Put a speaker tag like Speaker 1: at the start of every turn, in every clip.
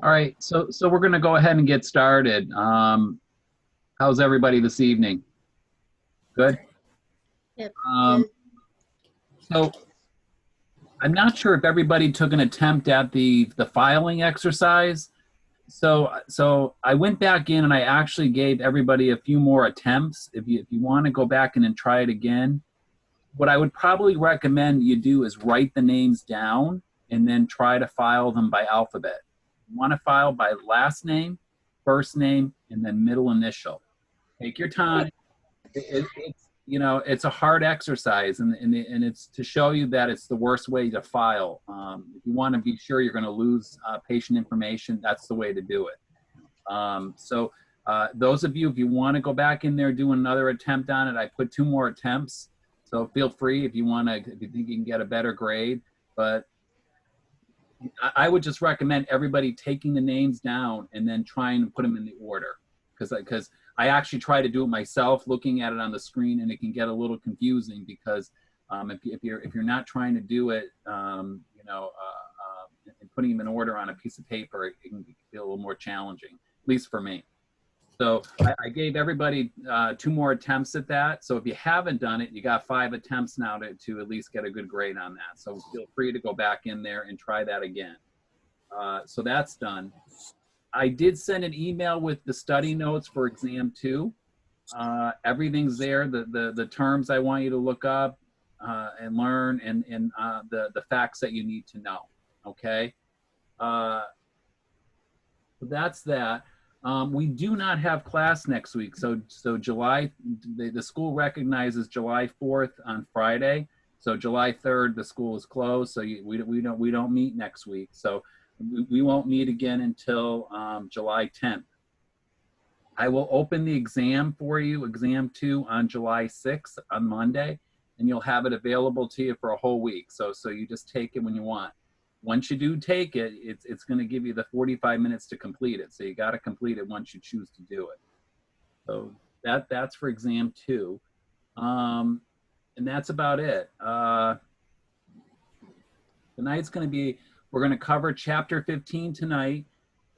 Speaker 1: All right, so we're going to go ahead and get started. How's everybody this evening? Good.
Speaker 2: Yep.
Speaker 1: Um, so I'm not sure if everybody took an attempt at the filing exercise. So I went back in and I actually gave everybody a few more attempts. If you want to go back in and try it again, what I would probably recommend you do is write the names down and then try to file them by alphabet. You want to file by last name, first name, and then middle initial. Take your time. It's a hard exercise, and it's to show you that it's the worst way to file. If you want to be sure you're going to lose patient information, that's the way to do it. Those of you, if you want to go back in there, do another attempt on it. I put 2 more attempts, so feel free if you think you can get a better grade. But I would just recommend everybody taking the names down and then trying to put them in the order, because I actually try to do it myself, looking at it on the screen, and it can get a little confusing because if you're not trying to do it, and putting them in order on a piece of paper, it can feel a little more challenging, at least for me. So I gave everybody 2 more attempts at that. So if you haven't done it, you got 5 attempts now to at least get a good grade on that. So feel free to go back in there and try that again. So that's done. I did send an email with the study notes for exam 2. Everything's there, the terms I want you to look up and learn, and the facts that you need to know, okay? So that's that. We do not have class next week. So July, the school recognizes July 4th on Friday. So July 3rd, the school is closed. So we don't meet next week. So we won't meet again until July 10th. I will open the exam for you, exam 2, on July 6th on Monday, and you'll have it available to you for a whole week. So you just take it when you want. Once you do take it, it's going to give you the 45 minutes to complete it. So you got to complete it once you choose to do it. So that's for exam 2. And that's about it. Tonight's going to be, we're going to cover chapter 15 tonight.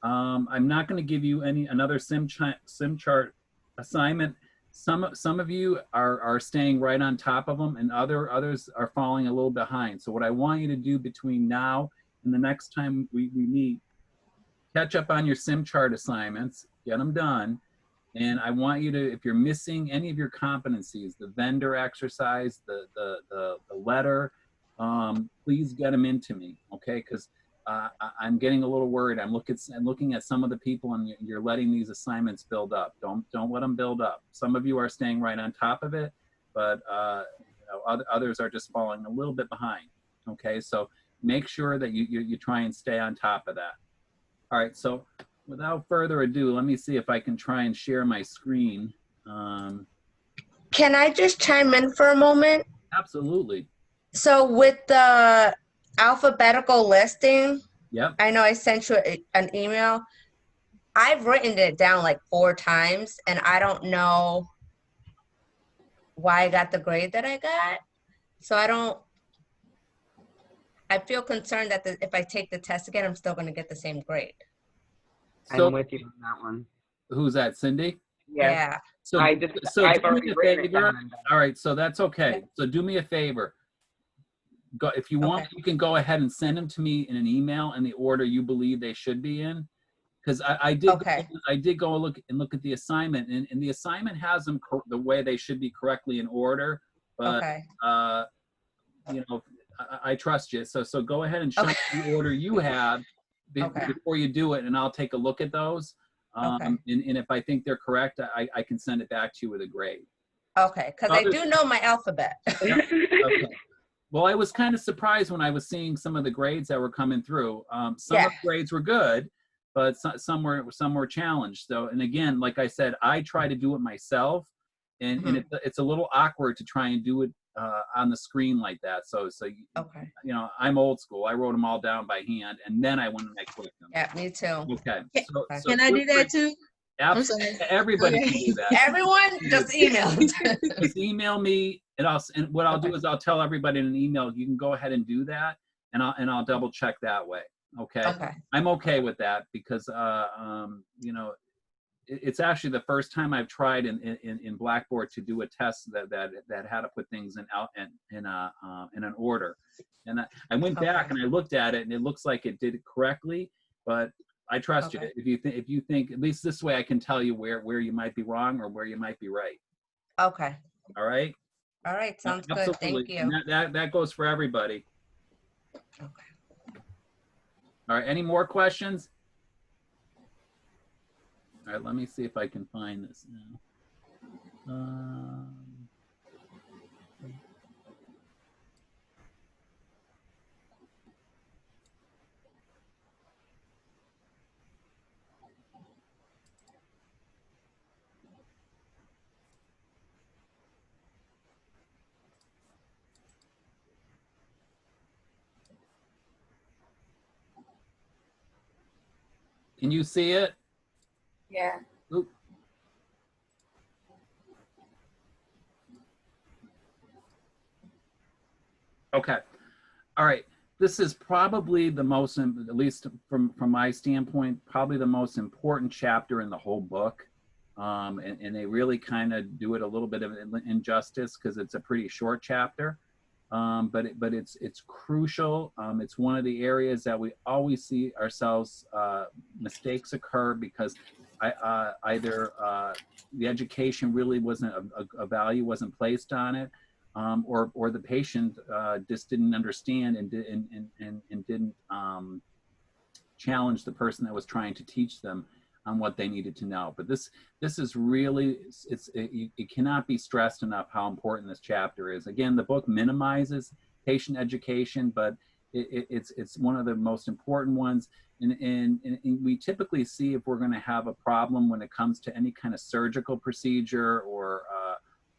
Speaker 1: I'm not going to give you another sim chart assignment. Some of you are staying right on top of them, and others are falling a little behind. So what I want you to do between now and the next time we meet, catch up on your sim chart assignments, get them done. And I want you to, if you're missing any of your competencies, the vendor exercise, the letter, please get them into me, okay? Because I'm getting a little worried. I'm looking at some of the people, and you're letting these assignments build up. Don't let them build up. Some of you are staying right on top of it, but others are just falling a little bit behind. Okay, so make sure that you try and stay on top of that. All right, so without further ado, let me see if I can try and share my screen.
Speaker 2: Can I just chime in for a moment?
Speaker 1: Absolutely.
Speaker 2: So with the alphabetical listing,
Speaker 1: Yep.
Speaker 2: I know I sent you an email. I've written it down like 4 times, and I don't know why I got the grade that I got. So I feel concerned that if I take the test again, I'm still going to get the same grade.
Speaker 3: I'm with you on that one.
Speaker 1: Who's that, Cindy?
Speaker 3: Yes.
Speaker 2: Yeah.
Speaker 1: So
Speaker 3: I've already written it down.
Speaker 1: All right, so that's okay. So do me a favor. If you want, you can go ahead and send them to me in an email in the order you believe they should be in. Because I did go look at the assignment, and the assignment has them the way they should be correctly in order. But I trust you. So go ahead and show me the order you have before you do it, and I'll take a look at those. And if I think they're correct, I can send it back to you with a grade.
Speaker 2: Okay, because I do know my alphabet.
Speaker 1: Okay. Well, I was kind of surprised when I was seeing some of the grades that were coming through. Some of the grades were good, but some were challenged. So, and again, like I said, I try to do it myself, and it's a little awkward to try and do it on the screen like that. So I'm old school. I wrote them all down by hand, and then I went and I clicked them.
Speaker 2: Yeah, me too.
Speaker 1: Okay. So
Speaker 4: Can I do that too?
Speaker 1: Absolutely. Everybody can do that.
Speaker 2: Everyone, just email.
Speaker 1: Just email me, and what I'll do is I'll tell everybody in an email. You can go ahead and do that, and I'll double check that way. Okay.
Speaker 2: Okay.
Speaker 1: I'm okay with that because, you know, it's actually the first time I've tried in Blackboard to do a test that had to put things in an order. And I went back and I looked at it and it looks like it did it correctly, but I trust you. If you think, at least this way I can tell you where you might be wrong or where you might be right.
Speaker 2: Okay.
Speaker 1: All right?
Speaker 2: All right. Sounds good.
Speaker 1: Absolutely.
Speaker 2: Thank you.
Speaker 1: And that goes for everybody.
Speaker 2: Okay.
Speaker 1: All right, any more questions? All right, let me see if I can find this now. Can you see it?
Speaker 4: Yeah.
Speaker 1: Oop. Okay. All right. This is probably the most, at least from my standpoint, probably the most important chapter in the whole book. And they really kind of do it a little bit of injustice because it's a pretty short chapter. But it's crucial. It's one of the areas that we always see ourselves mistakes occur because either the education really wasn't a value wasn't placed on it, or the patient just didn't understand and didn't challenge the person that was trying to teach them on what they needed to know. But this is really, it cannot be stressed enough how important this chapter is. Again, the book minimizes patient education, but it's one of the most important ones. And we typically see if we're going to have a problem when it comes to any kind of surgical procedure or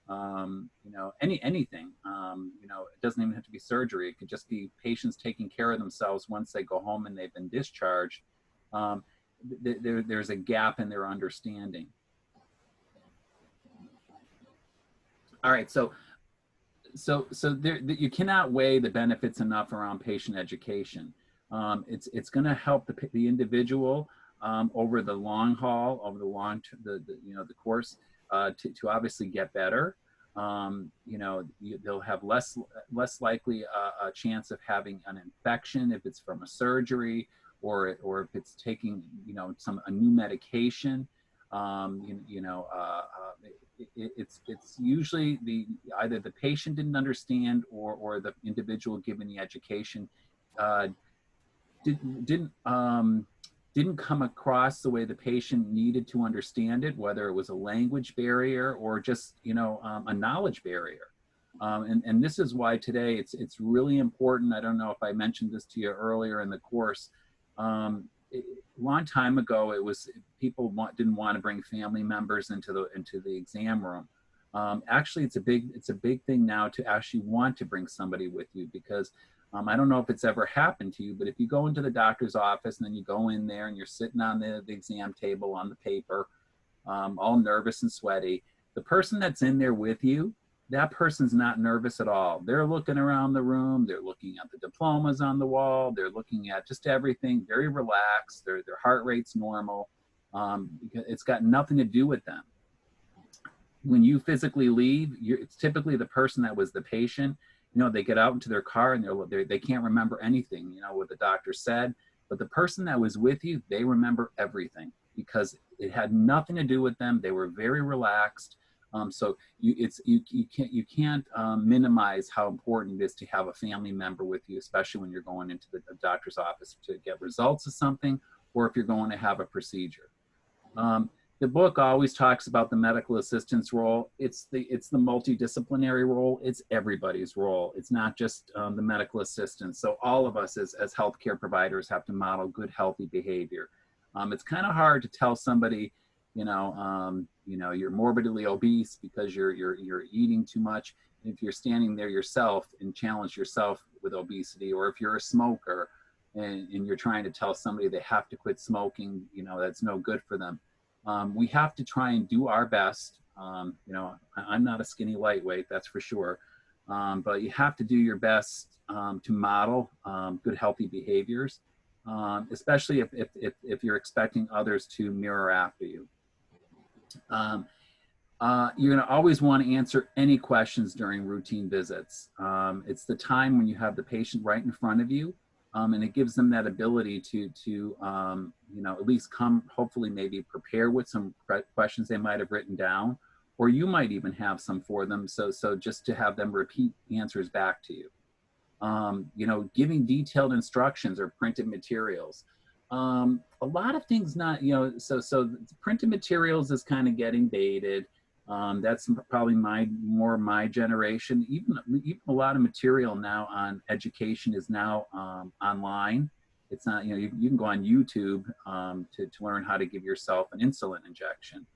Speaker 1: you know, anything. You know, it doesn't even have to be surgery. It could just be patients taking care of themselves once they go home and they've been discharged. There's a gap in their understanding. All right, so there, you cannot weigh the benefits enough around patient education. It's going to help the individual over the long haul, over you know, the course, to obviously get better. You know, they'll have less likely a chance of having an infection if it's from a surgery, or if it's taking, you know, a new medication. It's usually either the patient didn't understand or the individual given the education didn't come across the way the patient needed to understand it, whether it was a language barrier or just, you know, a knowledge barrier. And this is why today it's really important. I don't know if I mentioned this to you earlier in the course. A long time ago, it was people didn't want to bring family members into the exam room. Actually, it's a big thing now to actually want to bring somebody with you, because I don't know if it's ever happened to you, but if you go into the doctor's office and then you go in there and you're sitting on the exam table on the paper, all nervous and sweaty, the person that's in there with you, that person's not nervous at all. They're looking around the room. They're looking at the diplomas on the wall. They're looking at just everything, very relaxed. Their heart rate's normal. It's got nothing to do with them. When you physically leave, it's typically the person that was the patient. You know, they get out into their car and they can't remember anything, you know, what the doctor said. But the person that was with you, they remember everything because it had nothing to do with them. They were very relaxed. So you can't minimize how important it is to have a family member with you, especially when you're going into the doctor's office to get results of something, or if you're going to have a procedure. The book always talks about the medical assistant's role. It's the multidisciplinary role. It's everybody's role. It's not just the medical assistant. So all of us as healthcare providers have to model good, healthy behavior. It's kind of hard to tell somebody, you know, you're morbidly obese because you're eating too much. If you're standing there yourself and challenge yourself with obesity, or if you're a smoker and you're trying to tell somebody they have to quit smoking, you know, that's no good for them. We have to try and do our best. You know, I'm not a skinny lightweight, that's for sure. But you have to do your best to model good, healthy behaviors. especially if you're expecting others to mirror after you. You're going to always want to answer any questions during routine visits. It's the time when you have the patient right in front of you, and it gives them that ability to at least come, hopefully maybe prepare with some questions they might have written down, or you might even have some for them. So just to have them repeat answers back to you. Giving detailed instructions or printed materials. A lot of things not, so printed materials is kind of getting dated. That's probably more my generation. Even a lot of material now on education is now online. It's not, you can go on YouTube to learn how to give yourself an insulin injection.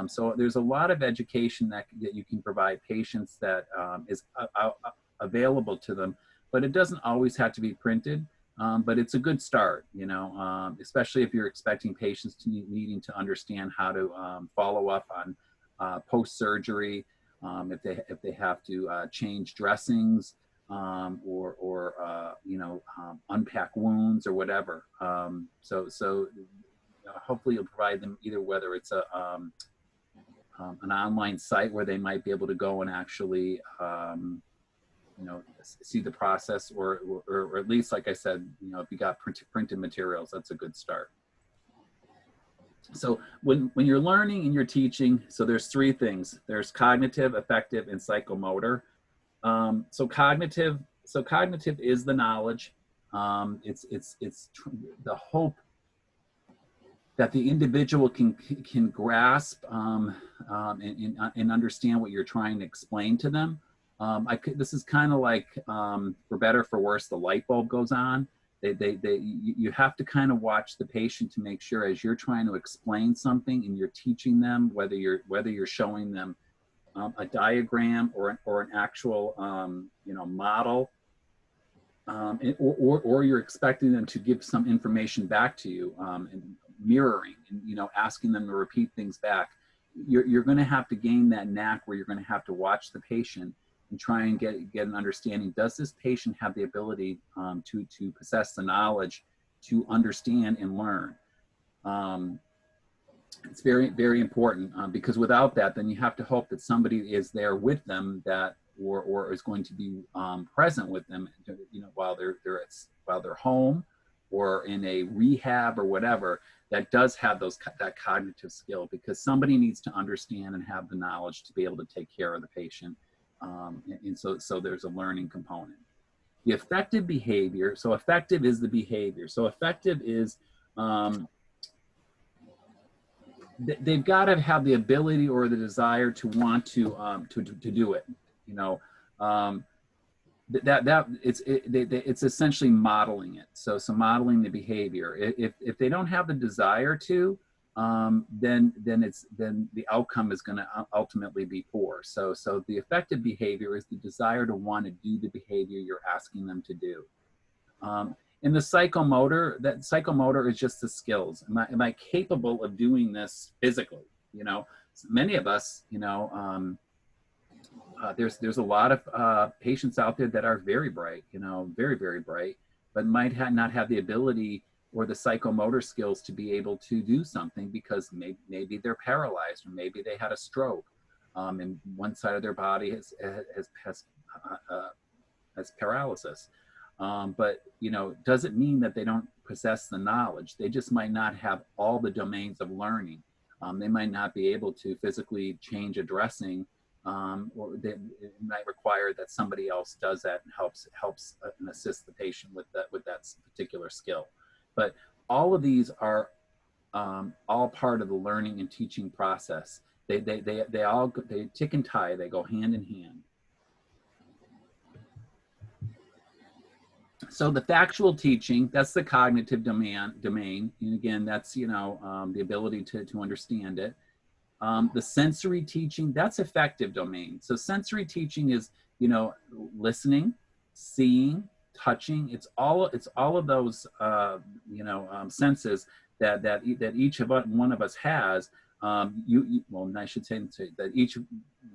Speaker 1: So there's a lot of education that you can provide patients that is available to them, but it doesn't always have to be printed. But it's a good start, especially if you're expecting patients to needing to understand how to follow up on post-surgery, if they have to change dressings or unpack wounds or whatever. So hopefully you'll provide them either whether it's an online site where they might be able to go and actually see the process, or at least, like I said, if you got printed materials, that's a good start. So when you're learning and you're teaching, so there's three things. There's cognitive, affective, and psychomotor. So cognitive is the knowledge. It's the hope that the individual can grasp and understand what you're trying to explain to them. This is kind of like, for better or for worse, the light bulb goes on. You have to kind of watch the patient to make sure, as you're trying to explain something and you're teaching them, whether you're showing them a diagram or an actual model, or you're expecting them to give some information back to you, and mirroring and asking them to repeat things back. You're going to have to gain that knack where you're going to have to watch the patient and try and get an understanding. Does this patient have the ability to possess the knowledge to understand and learn? It's very, very important, because without that, then you have to hope that somebody is there with them or is going to be present with them, while they're home or in a rehab or whatever, that does have that cognitive skill, because somebody needs to understand and have the knowledge to be able to take care of the patient. And so there's a learning component. The affective behavior, so affective is the behavior. So affective is, they've got to have the ability or the desire to want to do it. It's essentially modeling it. So modeling the behavior. If they don't have the desire to, then the outcome is going to ultimately be poor. So the affective behavior is the desire to want to do the behavior you're asking them to do. And the psychomotor, that psychomotor is just the skills. Am I capable of doing this physically? Many of us, there's a lot of patients out there that are very bright, very, very bright, but might not have the ability or the psychomotor skills to be able to do something, because maybe they're paralyzed, or maybe they had a stroke, and one side of their body has paralysis. But does it mean that they don't possess the knowledge? They just might not have all the domains of learning. They might not be able to physically change a dressing, or it might require that somebody else does that and helps and assist the patient with that particular skill. But all of these are all part of the learning and teaching process. They tick and tie. They go hand in hand. So the factual teaching, that's the cognitive domain. And again, that's the ability to understand it. The sensory teaching, that's affective domain. So sensory teaching is listening, seeing, touching. It's all of those senses that each one of us has. Well, I should say that each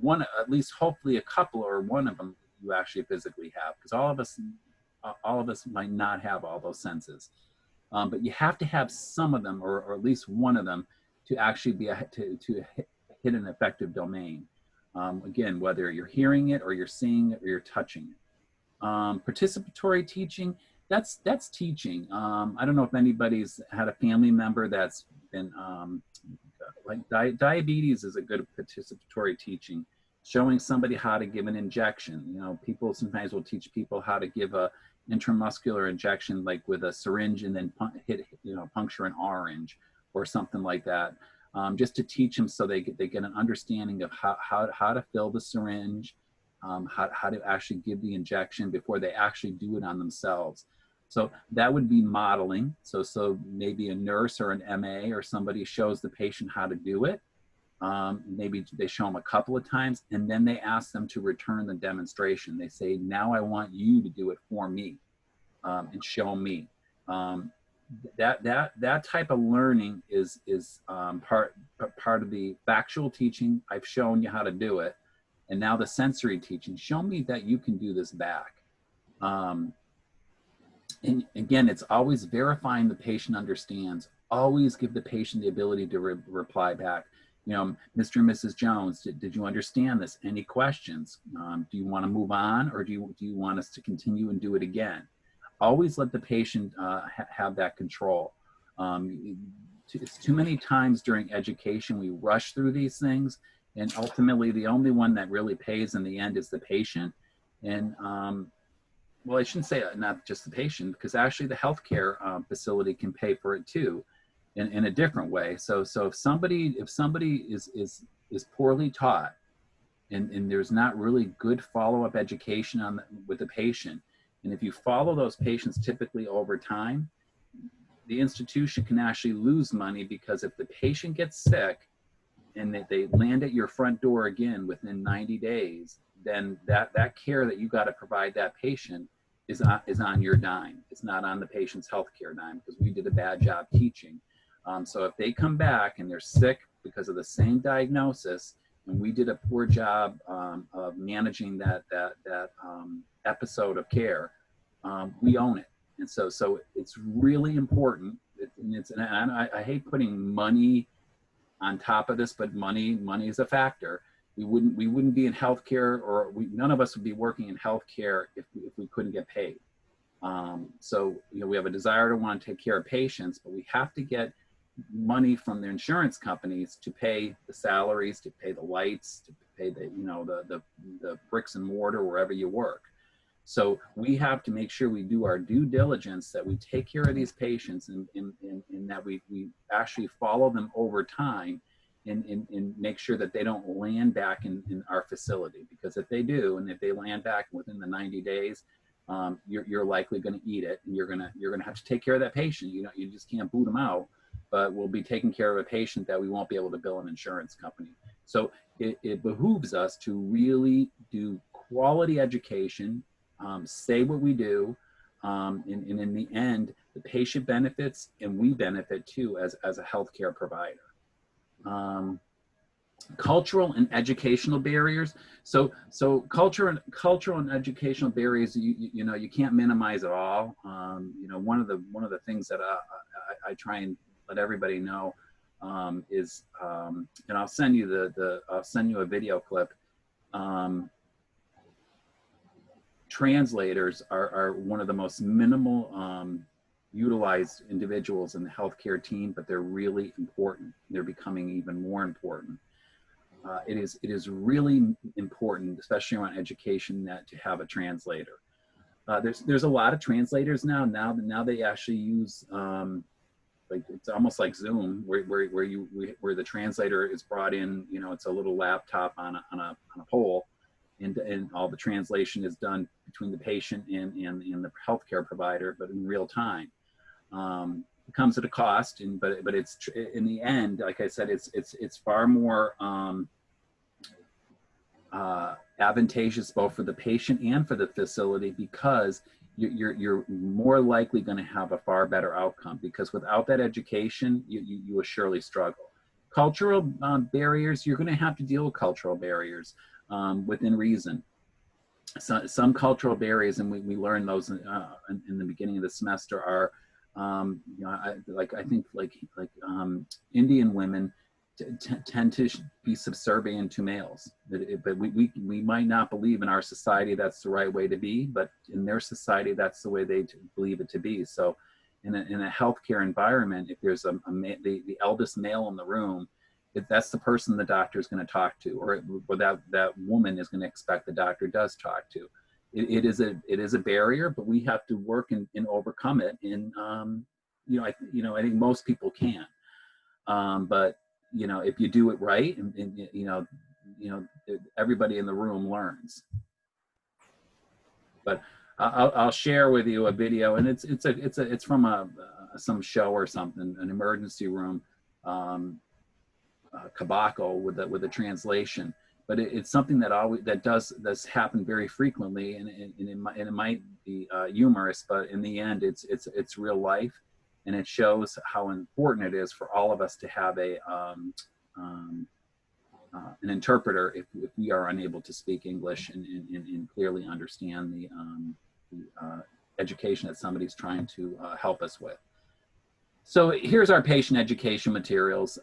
Speaker 1: one, at least hopefully a couple or one of them, you actually physically have, because all of us might not have all those senses. But you have to have some of them, or at least one of them, to actually be to hit an effective domain. Again, whether you're hearing it or you're seeing it or you're touching it. Participatory teaching, that's teaching. I don't know if anybody's had a family member that's been like diabetes is a good participatory teaching, showing somebody how to give an injection. You know, people sometimes will teach people how to give a intramuscular injection, like with a syringe, and then puncture an orange or something like that, just to teach them so they get an understanding of how to fill the syringe, how to actually give the injection before they actually do it on themselves. So that would be modeling. So maybe a nurse or an MA or somebody shows the patient how to do it. Maybe they show them a couple of times, and then they ask them to return the demonstration. They say, now I want you to do it for me, and show me. That type of learning is part of the factual teaching. I've shown you how to do it. And now the sensory teaching, show me that you can do this back. And again, it's always verifying the patient understands. Always give the patient the ability to reply back. You know, Mr. and Mrs. Jones, did you understand this? Any questions? Do you want to move on, or do you want us to continue and do it again? Always let the patient have that control. It's too many times during education we rush through these things, and ultimately the only one that really pays in the end is the patient. And well, I shouldn't say not just the patient, because actually the healthcare facility can pay for it too, in a different way. So if somebody is poorly taught, and there's not really good follow-up education with the patient, and if you follow those patients typically over time, the institution can actually lose money, because if the patient gets sick and they land at your front door again within 90 days, then that care that you got to provide that patient is on your dime. It's not on the patient's healthcare dime, because we did a bad job teaching. So if they come back and they're sick because of the same diagnosis, and we did a poor job of managing that episode of care, we own it. And so it's really important. And I hate putting money on top of this, but money is a factor. We wouldn't be in healthcare, or none of us would be working in healthcare if we couldn't get paid. So we have a desire to want to take care of patients, but we have to get money from the insurance companies to pay the salaries, to pay the lights, to pay the bricks and mortar wherever you work. So we have to make sure we do our due diligence, that we take care of these patients, and that we actually follow them over time, and make sure that they don't land back in our facility. Because if they do, and if they land back within the 90 days, you're likely going to eat it, and you're gonna have to take care of that patient. You just can't boot them out, but we'll be taking care of a patient that we won't be able to bill an insurance company. So it behooves us to really do quality education, say what we do, and in the end, the patient benefits and we benefit too as a healthcare provider. Cultural and educational barriers. So cultural and educational barriers, you can't minimize at all. One of the things that I try and let everybody know is, and I'll send you I'll send you a video clip. Translators are one of the most minimal utilized individuals in the healthcare team, but they're really important. They're becoming even more important. It is really important, especially around education, that to have a translator. There's a lot of translators now. Now they actually use like, it's almost like Zoom, where the translator is brought in. It's a little laptop on a pole. And all the translation is done between the patient and the healthcare provider, but in real time. It comes at a cost, but it's in the end, like I said, it's far more advantageous both for the patient and for the facility, because you're more likely going to have a far better outcome, because without that education, you will surely struggle. Cultural barriers, you're going to have to deal with cultural barriers. Within reason. Some cultural barriers, and we learned those in the beginning of the semester, are I think Indian women tend to be subservient to males, but we might not believe in our society that's the right way to be, but in their society that's the way they believe it to be. So in a healthcare environment, if there's the eldest male in the room, if that's the person the doctor is going to talk to, or that woman is going to expect the doctor does talk to. It is a barrier, but we have to work and overcome it. And I think most people can, but if you do it right, and everybody in the room learns. But I'll share with you a video, and it's from some show or something, an emergency room, kabako with a translation. But it's something that does happen very frequently, and it might be humorous, but in the end, it's real life, and it shows how important it is for all of us to have an interpreter if we are unable to speak English and clearly understand the education that somebody's trying to help us with. So here's our patient education materials.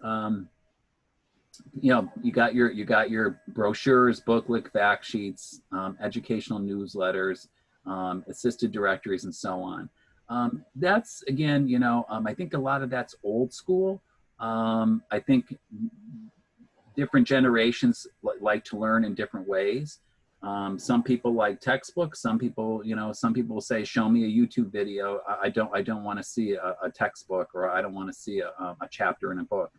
Speaker 1: You got your brochures, booklet, fact sheets, educational newsletters, assisted directories, and so on. That's again, I think a lot of that's old school. I think different generations like to learn in different ways. Some people like textbooks. Some people will say, "Show me a YouTube video. I don't want to see a textbook, or I don't want to see a chapter in a book.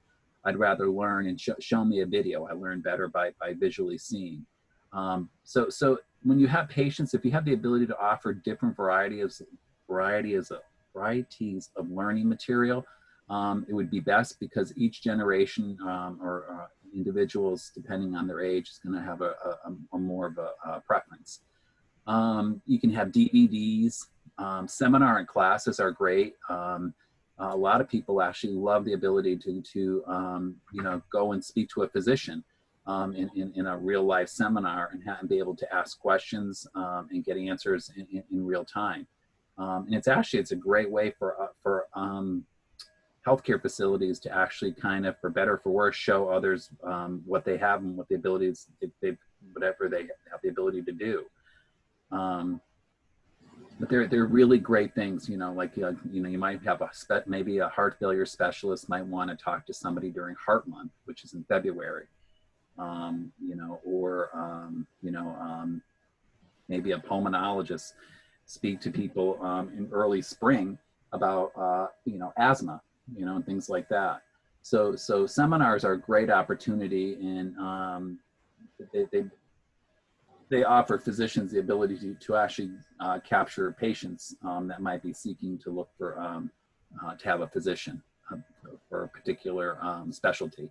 Speaker 1: I'd rather learn and show me a video. I learn better by visually seeing." So when you have patients, if you have the ability to offer different varieties of learning material, it would be best, because each generation or individuals, depending on their age, is going to have a more of a preference. You can have DVDs. Seminar and classes are great. A lot of people actually love the ability to go and speak to a physician in a real life seminar and be able to ask questions and get answers in real time. And it's a great way for healthcare facilities to actually kind of, for better or for worse, show others what they have and what the abilities, whatever they have the ability to do. But they're really great things, you might have maybe a heart failure specialist might want to talk to somebody during Heart Month, which is in February, maybe a pulmonologist speak to people in early spring about, asthma, and things like that. So seminars are a great opportunity, and they offer physicians the ability to actually capture patients that might be seeking to look for, to have a physician for a particular specialty.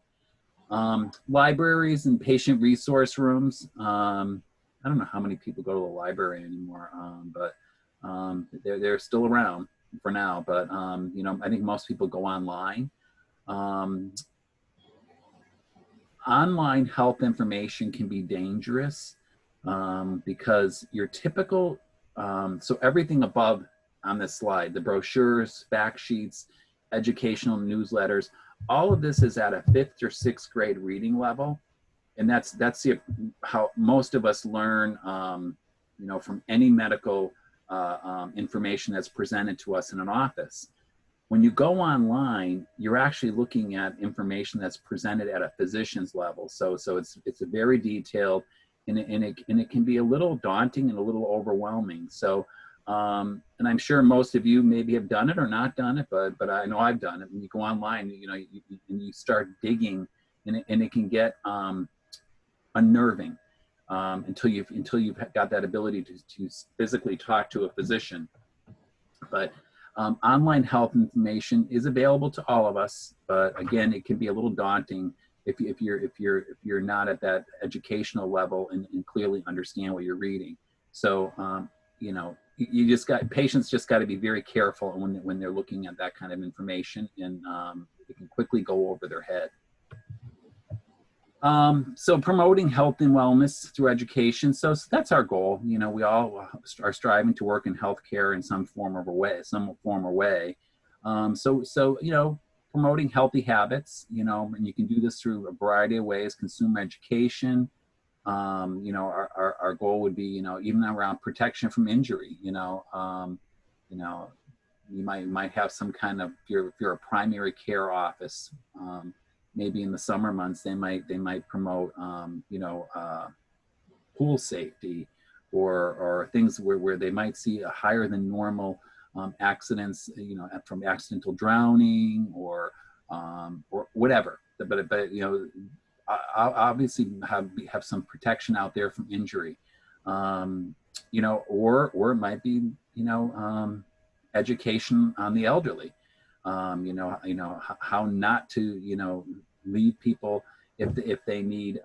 Speaker 1: Libraries and patient resource rooms. I don't know how many people go to the library anymore, but they're still around for now. But I think most people go online. Online health information can be dangerous. Because your typical, so everything above on this slide, the brochures, fact sheets, educational newsletters, all of this is at a 5th or 6th grade reading level. And that's how most of us learn, from any medical information that's presented to us in an office. When you go online, you're actually looking at information that's presented at a physician's level. So it's a very detailed, and it can be a little daunting and a little overwhelming. So, and I'm sure most of you maybe have done it or not done it, but I know I've done it. When you go online, and you start digging, and it can get unnerving until you've got that ability to physically talk to a physician. But online health information is available to all of us, but again, it can be a little daunting if you're not at that educational level and clearly understand what you're reading. So patients just got to be very careful when they're looking at that kind of information, and it can quickly go over their head. So promoting health and wellness through education. So that's our goal. We all are striving to work in healthcare in some form or way. So promoting healthy habits, and you can do this through a variety of ways. Consumer education. Our goal would be, even around protection from injury. You know, you might have some kind of, if you're a primary care office, maybe in the summer months they might promote pool safety, or things where they might see a higher than normal accidents, from accidental drowning or whatever. But obviously have some protection out there from injury, or it might be education on the elderly, how not to leave people if they need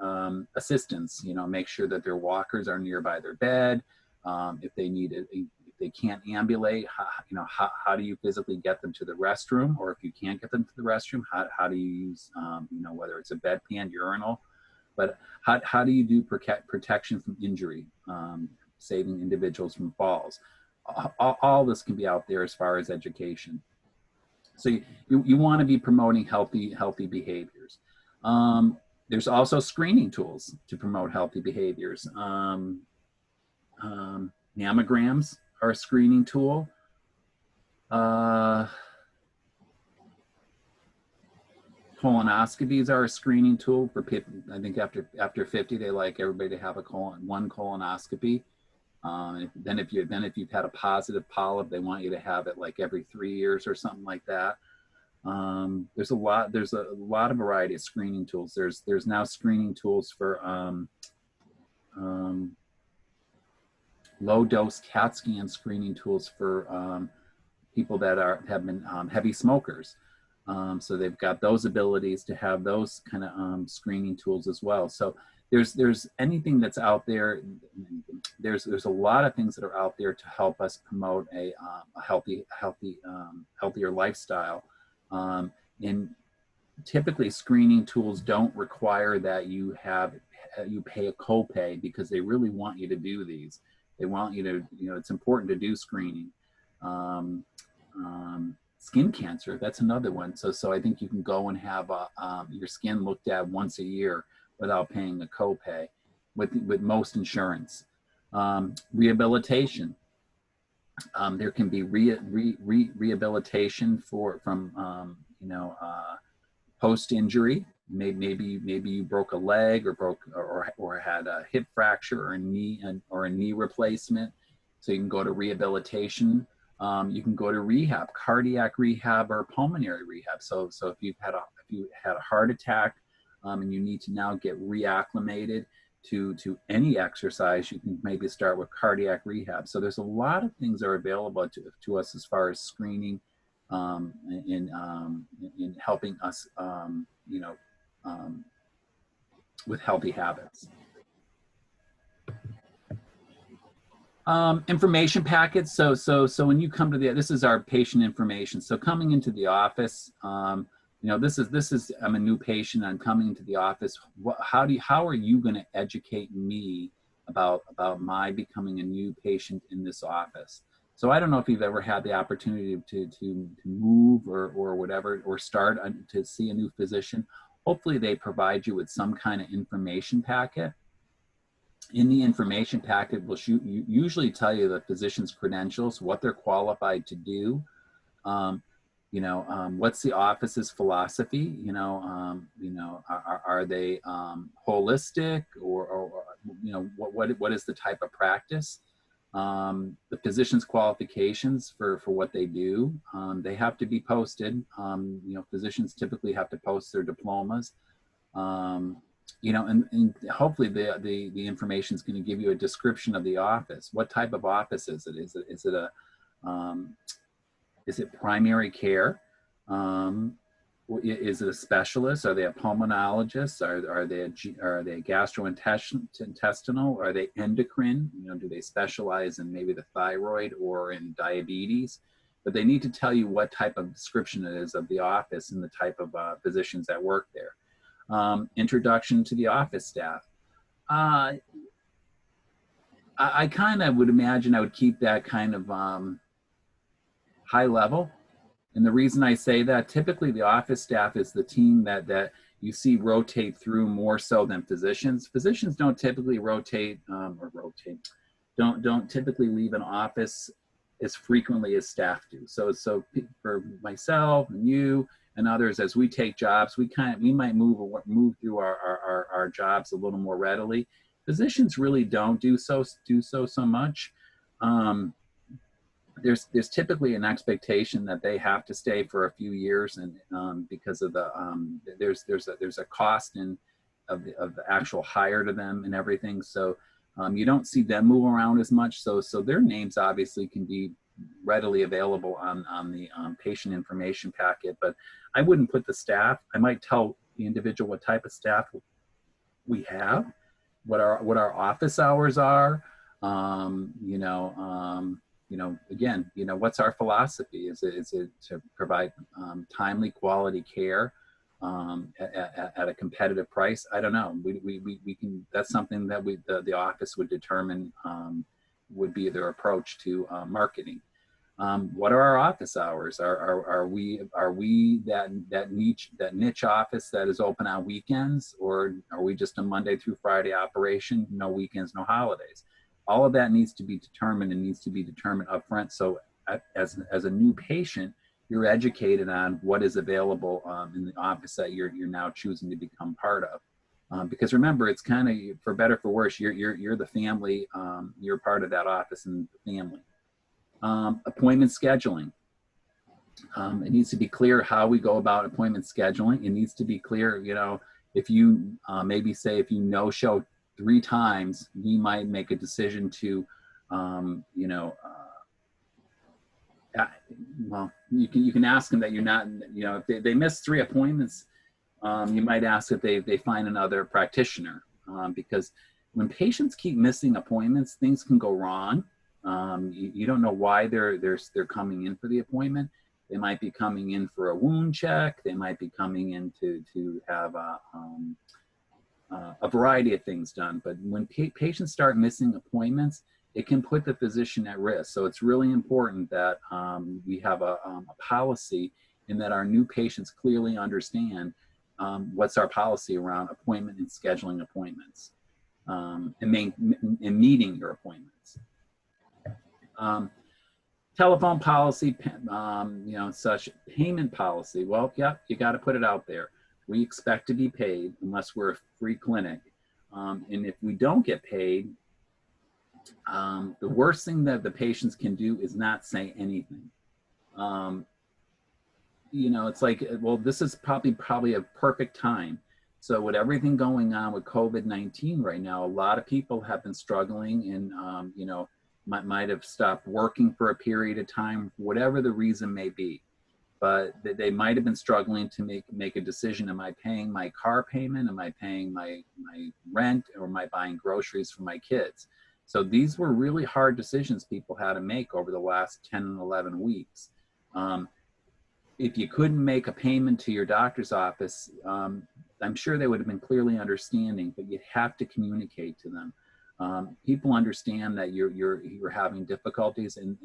Speaker 1: assistance. Make sure that their walkers are nearby their bed. If they need it, if they can't ambulate, how do you physically get them to the restroom? Or if you can't get them to the restroom, how do you use, whether it's a bedpan, urinal, but how do you do protection from injury, saving individuals from falls? All this can be out there as far as education. So you want to be promoting healthy behaviors. There's also screening tools to promote healthy behaviors. Mammograms are a screening tool. Colonoscopies are a screening tool for people. I think after 50, they like everybody to have one colonoscopy. Then if you've had a positive polyp, they want you to have it like every 3 years or something like that. There's a lot of variety of screening tools. There's now screening tools for low dose CAT scan screening tools for people that have been heavy smokers. So they've got those abilities to have those kind of screening tools as well. So there's anything that's out there. There's a lot of things that are out there to help us promote a healthier lifestyle. And typically screening tools don't require that you pay a copay, because they really want you to do these. They want you to, it's important to do screening. Skin cancer, that's another one. So I think you can go and have your skin looked at once a year without paying a copay with most insurance. Rehabilitation. There can be rehabilitation from post-injury. Maybe you broke a leg or had a hip fracture or a knee replacement. So you can go to rehabilitation. You can go to rehab, cardiac rehab or pulmonary rehab. So if you had a heart attack and you need to now get reacclimated to any exercise, you can maybe start with cardiac rehab. So there's a lot of things that are available to us as far as screening in helping us, with healthy habits. Information packets. So when you come to this is our patient information. So coming into the office, this is I'm a new patient. I'm coming into the office. How are you going to educate me about my becoming a new patient in this office? So I don't know if you've ever had the opportunity to move or whatever, or start to see a new physician. Hopefully they provide you with some kind of information packet. In the information packet, will usually tell you the physician's credentials, what they're qualified to do, what's the office's philosophy, are they holistic, or what is the type of practice, the physician's qualifications for what they do. They have to be posted. Physicians typically have to post their diplomas. And hopefully the information is going to give you a description of the office. What type of office is it? Is it primary care? Is it a specialist? Are they a pulmonologist? Are they gastrointestinal? Are they endocrine? Do they specialize in maybe the thyroid or in diabetes? But they need to tell you what type of description it is of the office and the type of physicians that work there. Introduction to the office staff. I kind of would imagine I would keep that kind of high level. And the reason I say that, typically the office staff is the team that you see rotate through more so than physicians. Physicians don't typically don't typically leave an office as frequently as staff do. So for myself and you and others, as we take jobs, we might move through our jobs a little more readily. Physicians really don't do so much. There's typically an expectation that they have to stay for a few years, and because of the there's a cost of the actual hire to them and everything. So you don't see them move around as much. So their names obviously can be readily available on the patient information packet, but I wouldn't put the staff. I might tell the individual what type of staff we have, what our office hours are. Again, what's our philosophy? Is it to provide timely quality care at a competitive price? I don't know. We can. That's something that the office would determine would be their approach to marketing. What are our office hours? Are we that niche office that is open on weekends, or are we just a Monday through Friday operation, no weekends, no holidays? All of that needs to be determined upfront. So as a new patient, you're educated on what is available in the office that you're now choosing to become part of. Because remember, it's kind of, for better for worse, you're the family. You're part of that office and the family. Appointment scheduling. It needs to be clear how we go about appointment scheduling. It needs to be clear, if you maybe say if you no-show 3 times, we might make a decision to, well, you can ask them that you're not, if they miss 3 appointments, you might ask if they find another practitioner, because when patients keep missing appointments, things can go wrong. You don't know why they're coming in for the appointment. They might be coming in for a wound check. They might be coming in to have a variety of things done. But when patients start missing appointments, it can put the physician at risk. So it's really important that we have a policy, and that our new patients clearly understand what's our policy around appointment and scheduling appointments, and meeting your appointments. Telephone policy, such payment policy. Well, yeah, you got to put it out there. We expect to be paid unless we're a free clinic. And if we don't get paid, the worst thing that the patients can do is not say anything. It's like, well, this is probably a perfect time. So with everything going on with COVID-19 right now, a lot of people have been struggling and, might have stopped working for a period of time, whatever the reason may be. But they might have been struggling to make a decision. Am I paying my car payment? Am I paying my rent? Or am I buying groceries for my kids? So these were really hard decisions people had to make over the last 10 and 11 weeks. If you couldn't make a payment to your doctor's office, I'm sure they would have been clearly understanding, but you have to communicate to them. People understand that you're having difficulties, and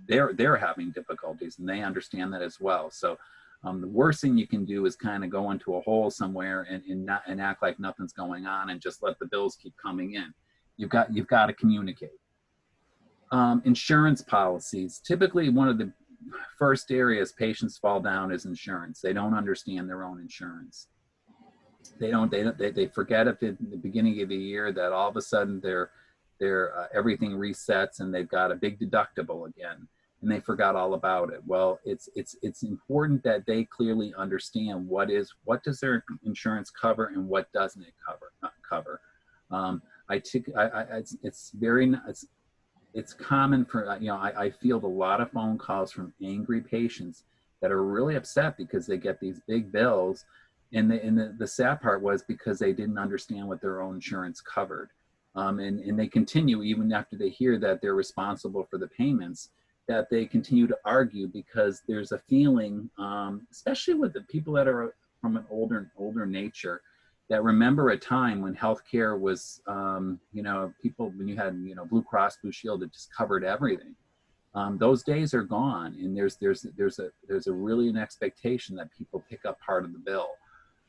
Speaker 1: they're having difficulties, and they understand that as well. So the worst thing you can do is kind of go into a hole somewhere and act like nothing's going on and just let the bills keep coming in. You've got to communicate. Insurance policies. Typically, one of the first areas patients fall down is insurance. They don't understand their own insurance. They forget at the beginning of the year that all of a sudden their everything resets and they've got a big deductible again, and they forgot all about it. Well, it's important that they clearly understand what does their insurance cover and what doesn't it cover. It's common for, I field a lot of phone calls from angry patients that are really upset because they get these big bills. And the sad part was because they didn't understand what their own insurance covered. And they continue, even after they hear that they're responsible for the payments, that they continue to argue because there's a feeling, especially with the people that are from an older nature, that remember a time when healthcare was, people, when you had, Blue Cross Blue Shield, it just covered everything. those days are gone, and there's a really an expectation that people pick up part of the bill,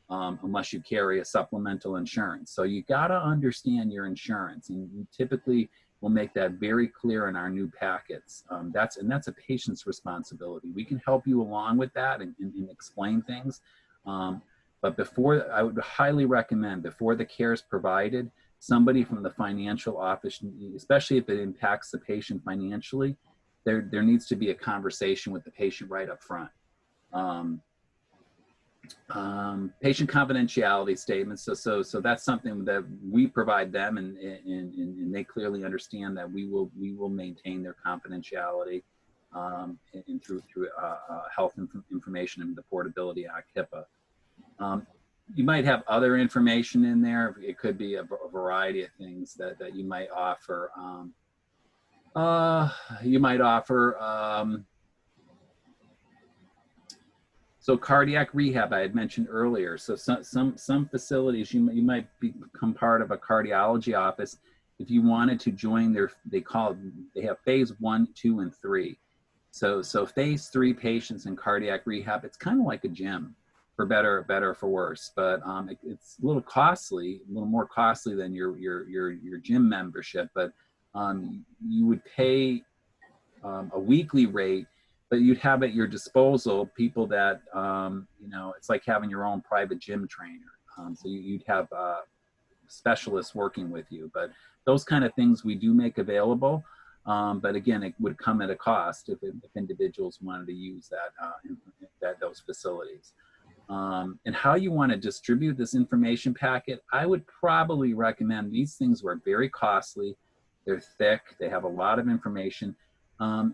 Speaker 1: unless you carry a supplemental insurance. So you got to understand your insurance, and we typically will make that very clear in our new packets. That's a patient's responsibility. We can help you along with that and explain things. But before, I would highly recommend, before the care is provided, somebody from the financial office, especially if it impacts the patient financially, there needs to be a conversation with the patient right up front. Patient confidentiality statements. So that's something that we provide them, and they clearly understand that we will maintain their confidentiality, and through Health Information and the Portability Act, HIPAA. You might have other information in there. It could be a variety of things that you might offer. So cardiac rehab, I had mentioned earlier. So some facilities, you might become part of a cardiology office. If you wanted to join they have phase 1, 2, and 3. So phase 3 patients in cardiac rehab, it's kind of like a gym, for better or for worse. But it's a little costly, a little more costly than your gym membership. But you would pay a weekly rate, but you'd have at your disposal people that, it's like having your own private gym trainer. So you'd have specialists working with you. But those kind of things we do make available. But again, it would come at a cost if individuals wanted to use those facilities. And how you want to distribute this information packet, I would probably recommend, these things were very costly. They're thick. They have a lot of information.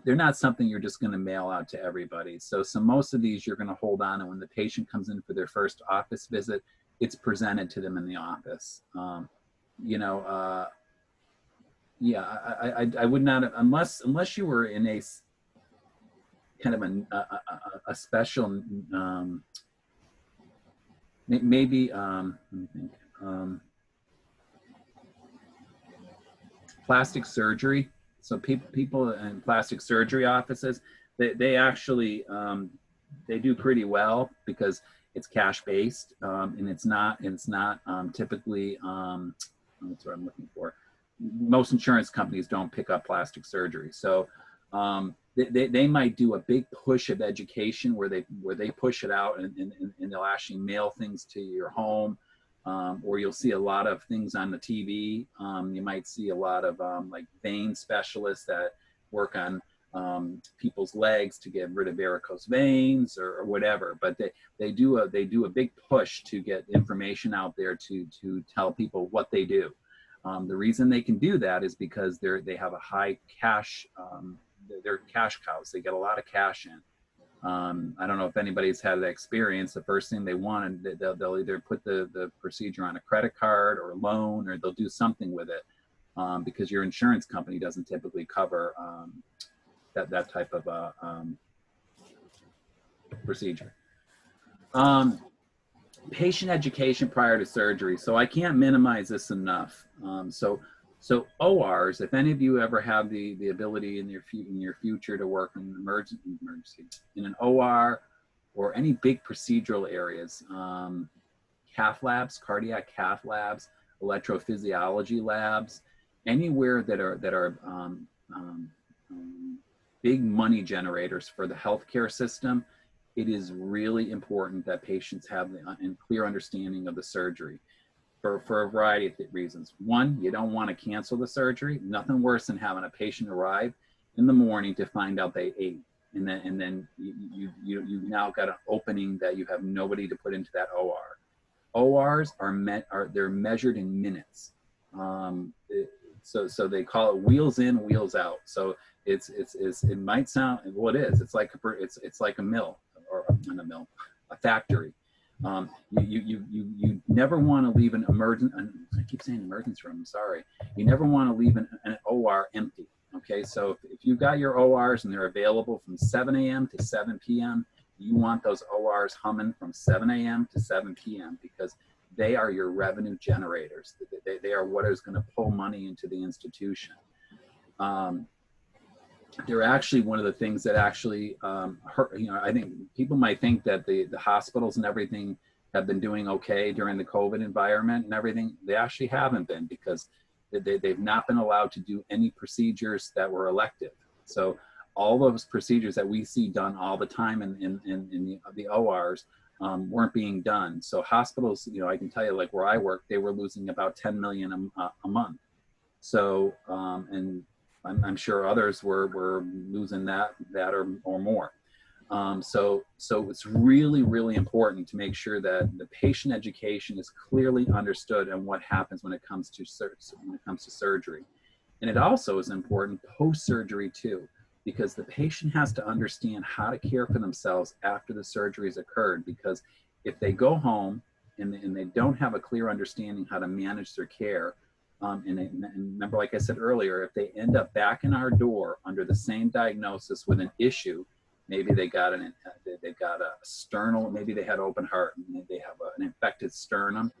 Speaker 1: They're not something you're just going to mail out to everybody. So most of these you're going to hold on, and when the patient comes in for their first office visit, it's presented to them in the office. I would not, unless you were in a kind of a special, maybe, let me think, plastic surgery. So people in plastic surgery offices, they actually, they do pretty well because it's cash based, and it's not typically, that's what I'm looking for. Most insurance companies don't pick up plastic surgery. So they might do a big push of education where they push it out, and they'll actually mail things to your home. Or you'll see a lot of things on the TV. You might see a lot of like vein specialists that work on people's legs to get rid of varicose veins or whatever. But they do a big push to get information out there to tell people what they do. The reason they can do that is because they have a high cash. They're cash cows. They get a lot of cash in. I don't know if anybody's had that experience. The first thing they want, they'll either put the procedure on a credit card or a loan, or they'll do something with it, because your insurance company doesn't typically cover that type of procedure. Patient education prior to surgery. So I can't minimize this enough. So ORs, if any of you ever have the ability in your future to work in emergency in an OR or any big procedural areas, cath labs, cardiac cath labs, electrophysiology labs, anywhere that are big money generators for the healthcare system, it is really important that patients have a clear understanding of the surgery. For a variety of reasons. One, you don't want to cancel the surgery. Nothing worse than having a patient arrive in the morning to find out they ate, and then you now got an opening that you have nobody to put into that OR. ORs they're measured in minutes. So they call it wheels in, wheels out. So it might sound, well, it is. It's like a mill, or not a mill, a factory. You never want to leave an I keep saying emergency room, I'm sorry. You never want to leave an OR empty, okay? So if you've got your ORs and they're available from 7 a.m. to 7 p.m., you want those ORs humming from 7 a.m. to 7 p.m. because they are your revenue generators. They are what is going to pull money into the institution. they're actually one of the things that actually hurt. I think people might think that the hospitals and everything have been doing okay during the COVID environment and everything. They actually haven't been, because they've not been allowed to do any procedures that were elective. So all those procedures that we see done all the time in the ORs weren't being done. So hospitals, I can tell you, like where I work, they were losing about 10 million a month. So, and I'm sure others were losing that or more. So it's really, really important to make sure that the patient education is clearly understood and what happens when it comes to surgery. And it also is important post-surgery too, because the patient has to understand how to care for themselves after the surgery has occurred. Because if they go home and they don't have a clear understanding how to manage their care, and remember, like I said earlier, if they end up back in our door under the same diagnosis with an issue, maybe they got a sternal, maybe they had open heart, and they have an infected sternum.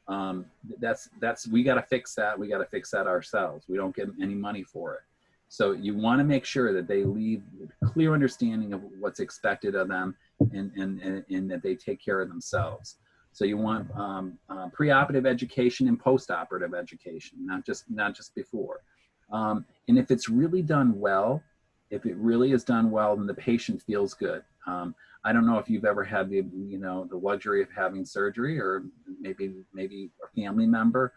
Speaker 1: We got to fix that. We got to fix that ourselves. We don't get any money for it. So you want to make sure that they leave with a clear understanding of what's expected of them, and that they take care of themselves. So you want preoperative education and postoperative education, not just before. And if it's really done well, if it really is done well, then the patient feels good. I don't know if you've ever had the luxury of having surgery, or maybe a family member.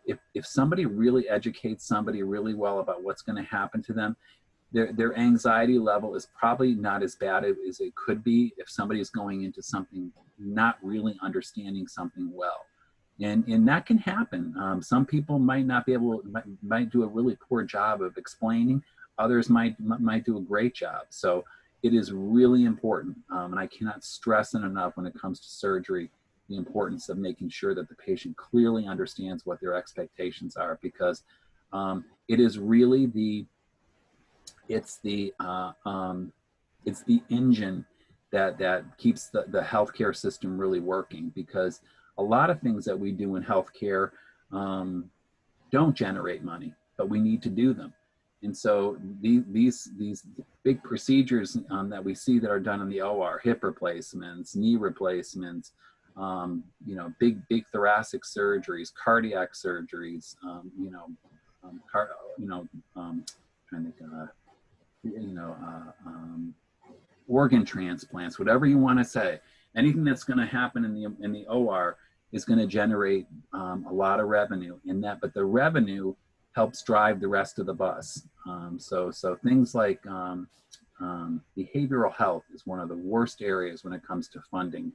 Speaker 1: If somebody really educates somebody really well about what's going to happen to them, their anxiety level is probably not as bad as it could be if somebody is going into something not really understanding something well. And that can happen. Some people might not be able, might do a really poor job of explaining. Others might do a great job. So it is really important. And I cannot stress it enough when it comes to surgery, the importance of making sure that the patient clearly understands what their expectations are, because it is really it's the engine that keeps the healthcare system really working, because a lot of things that we do in healthcare don't generate money, but we need to do them. And so these big procedures that we see that are done in the OR, hip replacements, knee replacements, big thoracic surgeries, cardiac surgeries, organ transplants, whatever you want to say. Anything that's going to happen in the OR is going to generate a lot of revenue in that, but the revenue helps drive the rest of the bus. So things like behavioral health is one of the worst areas when it comes to funding,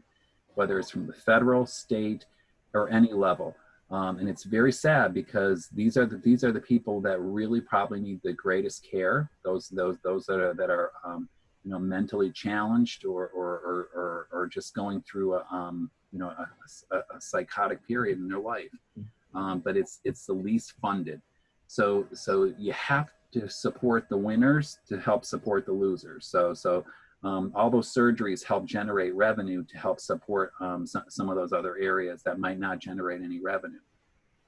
Speaker 1: whether it's from the federal, state, or any level. And it's very sad, because these are the people that really probably need the greatest care. Those that are mentally challenged or just going through a psychotic period in their life. But it's the least funded. So you have to support the winners to help support the losers. So all those surgeries help generate revenue to help support some of those other areas that might not generate any revenue.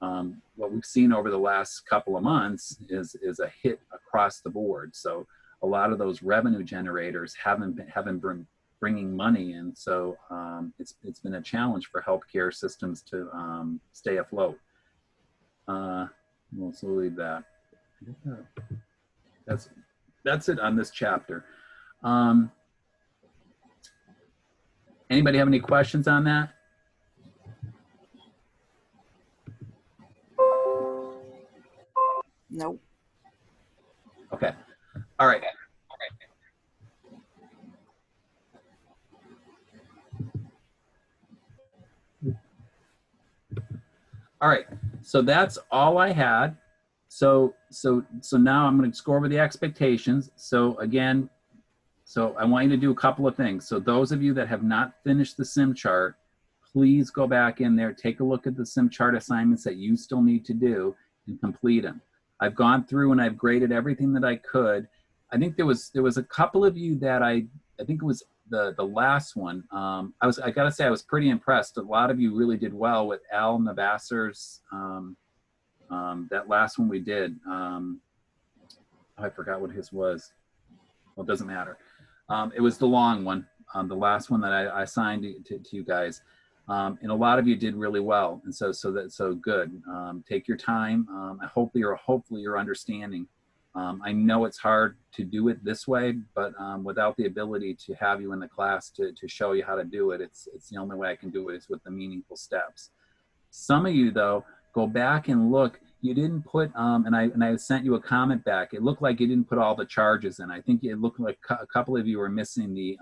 Speaker 1: What we've seen over the last couple of months is a hit across the board. So a lot of those revenue generators haven't been bringing money in. So it's been a challenge for healthcare systems to stay afloat. We'll leave that. That's it on this chapter. Anybody have any questions on that?
Speaker 4: Nope.
Speaker 1: Okay. All right. All right. So that's all I had. So now I'm going to go over the expectations. So again, I want you to do a couple of things. So those of you that have not finished the sim chart, please go back in there, take a look at the sim chart assignments that you still need to do, and complete them. I've gone through and I've graded everything that I could. I think there was a couple of you that I think it was the last one. I gotta say I was pretty impressed. A lot of you really did well with Al Navassar's that last one we did. I forgot what his was. Well, it doesn't matter. It was the long one, the last one that I assigned to you guys. And a lot of you did really well, and so good. Take your time. Hopefully you're understanding. I know it's hard to do it this way, but without the ability to have you in the class to show you how to do it, it's the only way I can do it is with the meaningful steps. Some of you though, go back and look. You didn't put, and I sent you a comment back. It looked like you didn't put all the charges in. I think it looked like a couple of you were missing the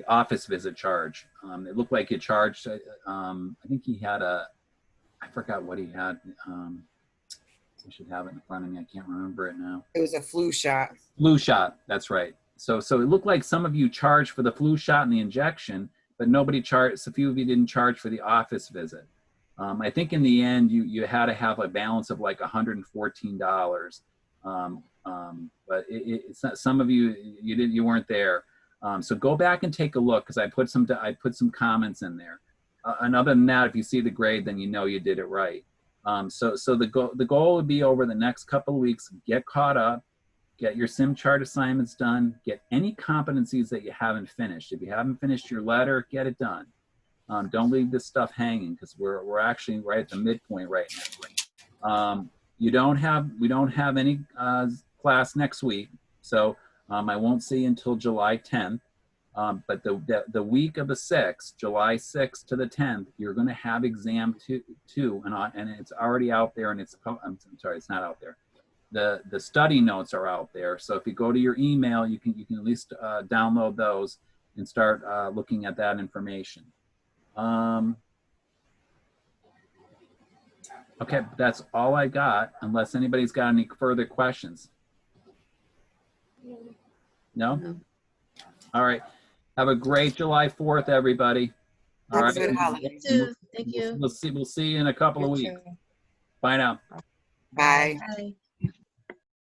Speaker 1: office visit charge. It looked like you charged, I think he had I forgot what he had. I should have it in front of me. I can't remember it now.
Speaker 4: It was a flu shot.
Speaker 1: Flu shot, that's right. So it looked like some of you charged for the flu shot and the injection, but nobody charged, a few of you didn't charge for the office visit. I think in the end, you had to have a balance of like $114. But it's not, some of you weren't there. So go back and take a look, because I put some comments in there. And other than that, if you see the grade, then you know you did it right. So the goal would be over the next couple of weeks, get caught up, get your sim chart assignments done, get any competencies that you haven't finished. If you haven't finished your letter, get it done. Don't leave this stuff hanging, because we're actually right at the midpoint right now. We don't have any class next week, so I won't see you until July 10th. But the week of the 6th, July 6th to the 10th, you're going to have exam two, and it's already out there, and I'm sorry, it's not out there. The study notes are out there. So if you go to your email, you can at least download those and start looking at that information. Okay, that's all I got, unless anybody's got any further questions. No?
Speaker 2: No.
Speaker 1: All right. Have a great July 4th, everybody. All right.
Speaker 4: Good holiday.
Speaker 2: You too. Thank you.
Speaker 1: We'll see you in a couple of weeks. Bye now.
Speaker 4: Bye.
Speaker 2: Bye.